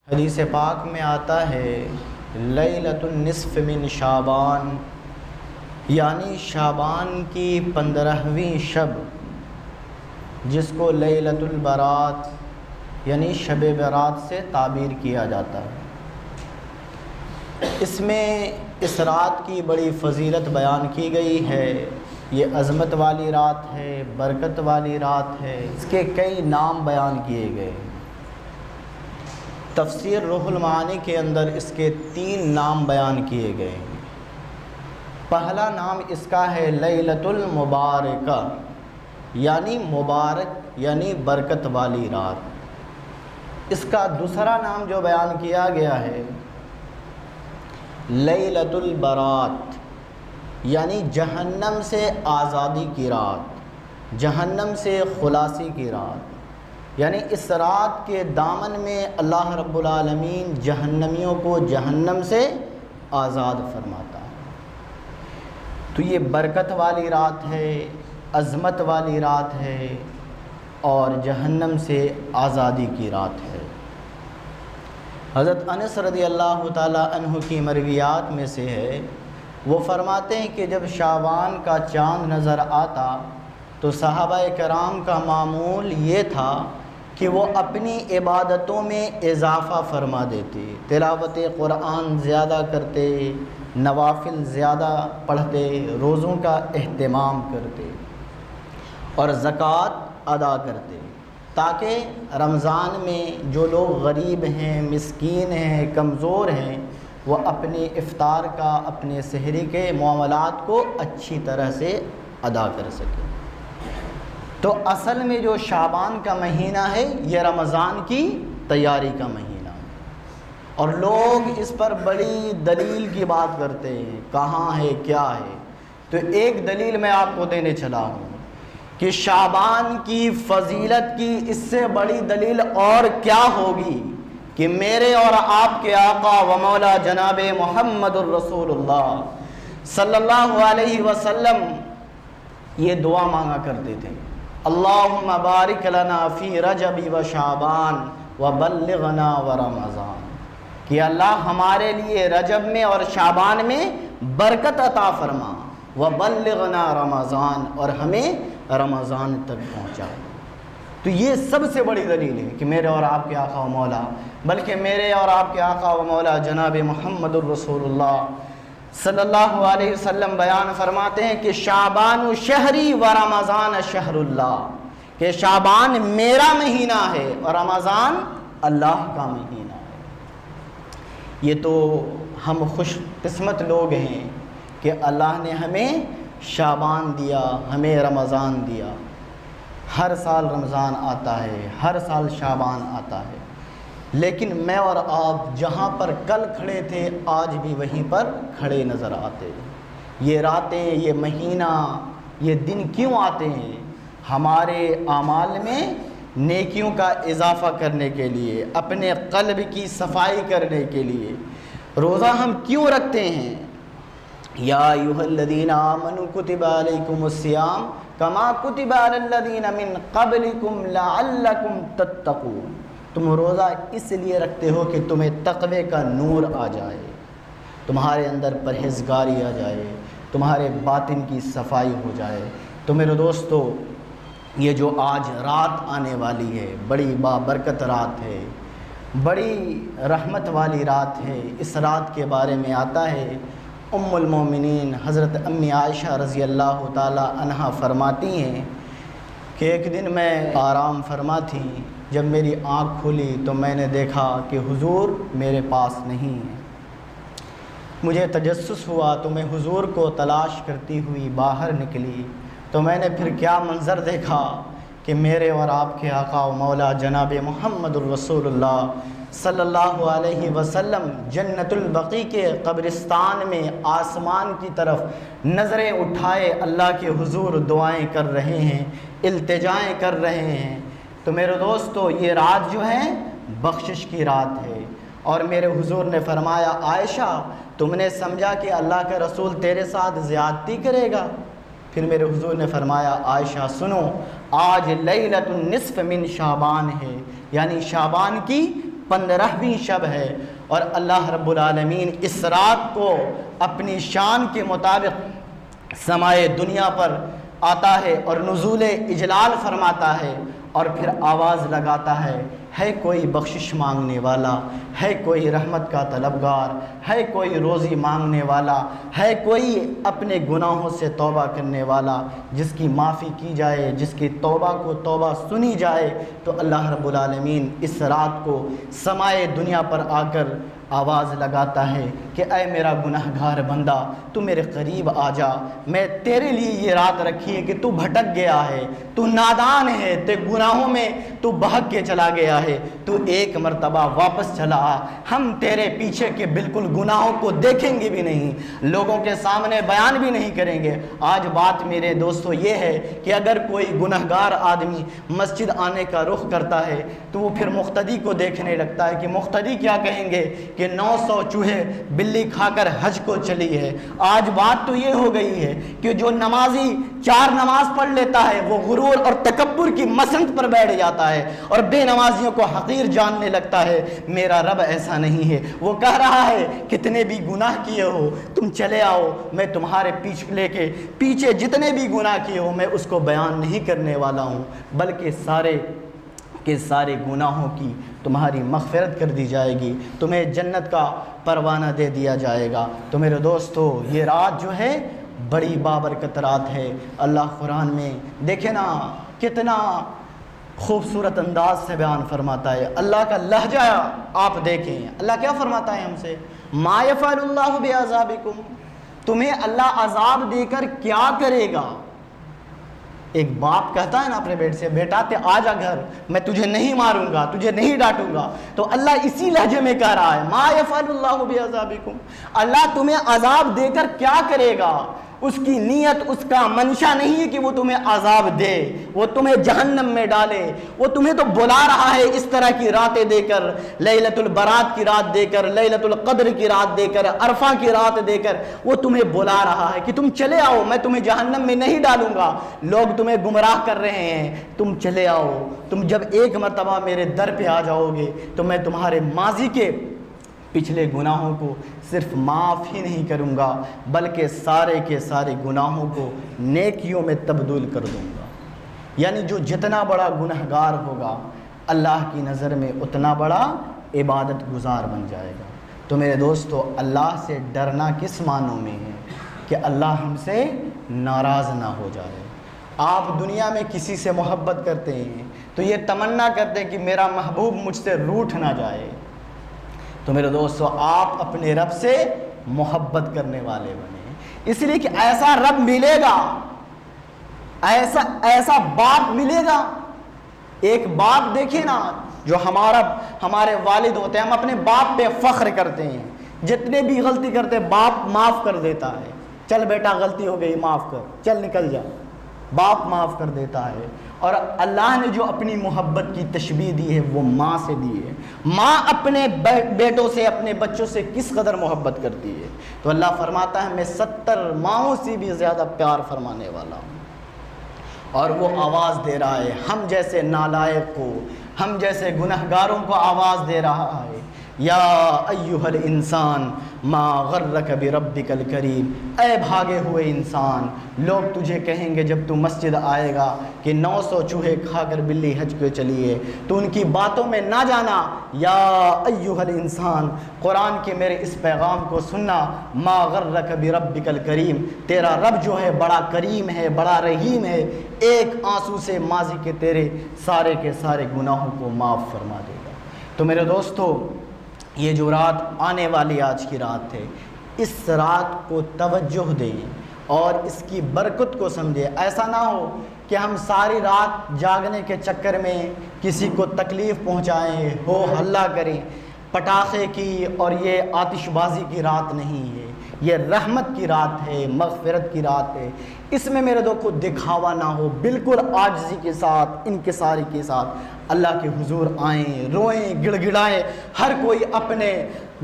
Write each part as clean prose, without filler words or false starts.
حدیث پاک میں آتا ہے لیلۃ النصف من شعبان، یعنی شعبان کی 15ویں شب، جس کو لیلۃ البرات یعنی شب برات سے تعبیر کیا جاتا ہے۔ اس میں اس رات کی بڑی فضیلت بیان کی گئی ہے۔ یہ عظمت والی رات ہے، برکت والی رات ہے، اس کے کئی نام بیان کیے گئے۔ تفسیر روح المعانی کے اندر اس کے 3 نام بیان کیے گئے ہیں۔ پہلا نام اس کا ہے لیلۃ المبارکہ، یعنی مبارک یعنی برکت والی رات۔ اس کا دوسرا نام جو بیان کیا گیا ہے لیلۃ البرات، یعنی جہنم سے آزادی کی رات، جہنم سے خلاصی کی رات۔ یعنی اس رات کے دامن میں اللہ رب العالمین جہنمیوں کو جہنم سے آزاد فرماتا ہے۔ تو یہ برکت والی رات ہے، عظمت والی رات ہے اور جہنم سے آزادی کی رات ہے۔ حضرت انس رضی اللہ تعالی عنہ کی مرویات میں سے ہے، وہ فرماتے ہیں کہ جب شعبان کا چاند نظر آتا تو صحابہ کرام کا معمول یہ تھا کہ وہ اپنی عبادتوں میں اضافہ فرما دیتے، تلاوت قرآن زیادہ کرتے، نوافل زیادہ پڑھتے، روزوں کا اہتمام کرتے اور زکوٰۃ ادا کرتے، تاکہ رمضان میں جو لوگ غریب ہیں، مسکین ہیں، کمزور ہیں، وہ اپنے افطار کا، اپنے سحری کے معاملات کو اچھی طرح سے ادا کر سکیں۔ تو اصل میں جو شعبان کا مہینہ ہے یہ رمضان کی تیاری کا مہینہ ہے، اور لوگ اس پر بڑی دلیل کی بات کرتے ہیں، کہاں ہے، کیا ہے۔ تو ایک دلیل میں آپ کو دینے چلا ہوں کہ شعبان کی فضیلت کی اس سے بڑی دلیل اور کیا ہوگی کہ میرے اور آپ کے آقا و مولا جناب محمد الرسول اللہ صلی اللہ علیہ وسلم یہ دعا مانگا کرتے تھے، اللہم بارک لنا فی رجب و شعبان و بلغنا و رمضان، کہ اللہ ہمارے لیے رجب میں اور شعبان میں برکت عطا فرما، و بلغنا رمضان، اور ہمیں رمضان تک پہنچا۔ تو یہ سب سے بڑی دلیل ہے کہ میرے اور آپ کے آقا و مولا، بلکہ میرے اور آپ کے آقا و مولا جناب محمد الرسول اللہ صلی اللہ علیہ وسلم بیان فرماتے ہیں کہ شعبان شہری و رمضان شہر اللہ، کہ شعبان میرا مہینہ ہے اور رمضان اللہ کا مہینہ ہے۔ یہ تو ہم خوش قسمت لوگ ہیں کہ اللہ نے ہمیں شعبان دیا، ہمیں رمضان دیا۔ ہر سال رمضان آتا ہے، ہر سال شعبان آتا ہے، لیکن میں اور آپ جہاں پر کل کھڑے تھے آج بھی وہیں پر کھڑے نظر آتے ہیں۔ یہ راتیں، یہ مہینہ، یہ دن کیوں آتے ہیں؟ ہمارے اعمال میں نیکیوں کا اضافہ کرنے کے لیے، اپنے قلب کی صفائی کرنے کے لیے۔ روزہ ہم کیوں رکھتے ہیں؟ یا ایھا الذین آمنوا کتب علیکم الصیام کما کتب علی الذین من قبلکم لعلکم تتقون۔ تم روزہ اس لیے رکھتے ہو کہ تمہیں تقوی کا نور آ جائے، تمہارے اندر پرہیزگاری آ جائے، تمہارے باطن کی صفائی ہو جائے۔ تو میرے دوستو، یہ جو آج رات آنے والی ہے بڑی بابرکت رات ہے، بڑی رحمت والی رات ہے۔ اس رات کے بارے میں آتا ہے، ام المومنین حضرت امی عائشہ رضی اللہ تعالی عنہا فرماتی ہیں کہ ایک دن میں آرام فرما تھی، جب میری آنکھ کھلی تو میں نے دیکھا کہ حضور میرے پاس نہیں ہیں۔ مجھے تجسس ہوا تو میں حضور کو تلاش کرتی ہوئی باہر نکلی، تو میں نے پھر کیا منظر دیکھا کہ میرے اور آپ کے آقا و مولا جناب محمد الرسول اللہ صلی اللہ علیہ وسلم جنت البقیع کے قبرستان میں آسمان کی طرف نظریں اٹھائے اللہ کے حضور دعائیں کر رہے ہیں، التجائیں کر رہے ہیں۔ تو میرے دوستو، یہ رات جو ہے بخشش کی رات ہے، اور میرے حضور نے فرمایا، عائشہ تم نے سمجھا کہ اللہ کا رسول تیرے ساتھ زیادتی کرے گا؟ پھر میرے حضور نے فرمایا، عائشہ سنو، آج لیلۃ النصف من شعبان ہے، یعنی شعبان کی 15ویں شب ہے، اور اللہ رب العالمین اس رات کو اپنی شان کے مطابق سمائے دنیا پر آتا ہے اور نزول اجلال فرماتا ہے، اور پھر آواز لگاتا ہے کوئی بخشش مانگنے والا، ہے کوئی رحمت کا طلبگار، ہے کوئی روزی مانگنے والا، ہے کوئی اپنے گناہوں سے توبہ کرنے والا، جس کی معافی کی جائے، جس کی توبہ کو توبہ سنی جائے، تو اللہ رب العالمین اس رات کو سمائے دنیا پر آ کر آواز لگاتا ہے کہ اے میرا گناہگار بندہ، تو میرے قریب آ جا، میں تیرے لیے یہ رات رکھی ہے کہ تو بھٹک گیا ہے، تو نادان ہے، تے گناہوں میں تو بہک کے چلا گیا ہے، تو ایک مرتبہ واپس چلا آ، ہم تیرے پیچھے کے بالکل گناہوں کو دیکھیں گے بھی نہیں، لوگوں کے سامنے بیان بھی نہیں کریں گے۔ آج بات میرے دوستو یہ ہے کہ اگر کوئی گناہگار آدمی مسجد آنے کا رخ کرتا ہے تو وہ پھر مقتدی کو دیکھنے لگتا ہے کہ مقتدی کیا کہیں گے کہ 900 چوہے بلی کھا کر حج کو چلی ہے۔ آج بات تو یہ ہو گئی ہے کہ جو نمازی 4 نماز پڑھ لیتا ہے وہ غرور اور تکبر کی مسند پر بیٹھ جاتا ہے اور بے نمازیوں کو حقیر جاننے لگتا ہے۔ میرا رب ایسا نہیں ہے، وہ کہہ رہا ہے کتنے بھی گناہ کیے ہو تم چلے آؤ، میں تمہارے پیچھے جتنے بھی گناہ کیے ہو میں اس کو بیان نہیں کرنے والا ہوں، بلکہ سارے کے سارے گناہوں کی تمہاری مغفرت کر دی جائے گی، تمہیں جنت کا پروانہ دے دیا جائے گا۔ تو میرے دوستو یہ رات جو ہے بڑی بابرکت رات ہے۔ اللہ قرآن میں دیکھیں نا کتنا خوبصورت انداز سے بیان فرماتا ہے، اللہ کا لہجہ آپ دیکھیں، اللہ کیا فرماتا ہے ہم سے، ما یفعل اللہ بعذابکم، تمہیں اللہ عذاب دے کر کیا کرے گا۔ ایک باپ کہتا ہے نا اپنے بیٹے سے، بیٹا آ جا گھر، میں تجھے نہیں ماروں گا، تجھے نہیں ڈانٹوں گا، تو اللہ اسی لہجے میں کہہ رہا ہے ما یفعل اللہ بعذابکم، اللہ تمہیں عذاب دے کر کیا کرے گا۔ اس کی نیت، اس کا منشا نہیں ہے کہ وہ تمہیں عذاب دے، وہ تمہیں جہنم میں ڈالے، وہ تمہیں تو بلا رہا ہے اس طرح کی راتیں دے کر، لیلۃ البرات کی رات دے کر، لیلۃ القدر کی رات دے کر، عرفہ کی رات دے کر وہ تمہیں بلا رہا ہے کہ تم چلے آؤ، میں تمہیں جہنم میں نہیں ڈالوں گا، لوگ تمہیں گمراہ کر رہے ہیں، تم چلے آؤ، تم جب ایک مرتبہ میرے در پہ آ جاؤ گے تو میں تمہارے ماضی کے پچھلے گناہوں کو صرف معاف ہی نہیں کروں گا بلکہ سارے کے سارے گناہوں کو نیکیوں میں تبدیل کر دوں گا۔ یعنی جو جتنا بڑا گنہگار ہوگا اللہ کی نظر میں اتنا بڑا عبادت گزار بن جائے گا۔ تو میرے دوستو اللہ سے ڈرنا کس معنوں میں ہے کہ اللہ ہم سے ناراض نہ ہو جائے۔ آپ دنیا میں کسی سے محبت کرتے ہیں تو یہ تمنا کرتے ہیں کہ میرا محبوب مجھ سے روٹھ نہ جائے، تو میرے دوستو آپ اپنے رب سے محبت کرنے والے بنے، اس لیے کہ ایسا رب ملے گا، ایسا باپ ملے گا۔ ایک باپ دیکھیں نا جو ہمارے والد ہوتے ہیں، ہم اپنے باپ پہ فخر کرتے ہیں، جتنے بھی غلطی کرتے باپ معاف کر دیتا ہے، چل بیٹا غلطی ہو گئی معاف کر، چل نکل جا، باپ معاف کر دیتا ہے۔ اور اللہ نے جو اپنی محبت کی تشبیہ دی ہے وہ ماں سے دی ہے۔ ماں اپنے بیٹوں سے، اپنے بچوں سے کس قدر محبت کرتی ہے، تو اللہ فرماتا ہے میں 70 ماؤں سے بھی زیادہ پیار فرمانے والا ہوں۔ اور وہ آواز دے رہا ہے ہم جیسے نالائق کو، ہم جیسے گنہگاروں کو آواز دے رہا ہے، یا ایھا الانسان ما غرک بربک الکریم، اے بھاگے ہوئے انسان، لوگ تجھے کہیں گے جب تو مسجد آئے گا کہ 900 چوہے کھا کر بلی حج کو چلی ہے، تو ان کی باتوں میں نہ جانا، یا ایھا الانسان، قرآن کے میرے اس پیغام کو سننا، ما غرک بربک الکریم، تیرا رب جو ہے بڑا کریم ہے، بڑا رحیم ہے، ایک آنسو سے ماضی کے تیرے سارے کے سارے گناہوں کو معاف فرما دے گا۔ تو میرے دوستو یہ جو رات آنے والی آج کی رات ہے، اس رات کو توجہ دیں اور اس کی برکت کو سمجھیں۔ ایسا نہ ہو کہ ہم ساری رات جاگنے کے چکر میں کسی کو تکلیف پہنچائیں، ہو ہلہ کریں۔ پٹاخے کی اور یہ آتش بازی کی رات نہیں ہے، یہ رحمت کی رات ہے، مغفرت کی رات ہے۔ اس میں میرے کو دکھاوا نہ ہو، بالکل عاجزی کے ساتھ، انکساری کے ساتھ اللہ کے حضور آئیں، روئیں، گڑ گڑائیں، ہر کوئی اپنے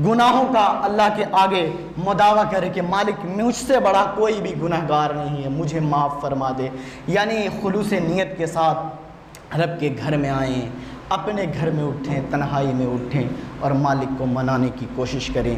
گناہوں کا اللہ کے آگے مداوا کرے کہ مالک مجھ سے بڑا کوئی بھی گنہگار نہیں ہے، مجھے معاف فرما دے۔ یعنی خلوص نیت کے ساتھ رب کے گھر میں آئیں، اپنے گھر میں اٹھیں، تنہائی میں اٹھیں اور مالک کو منانے کی کوشش کریں۔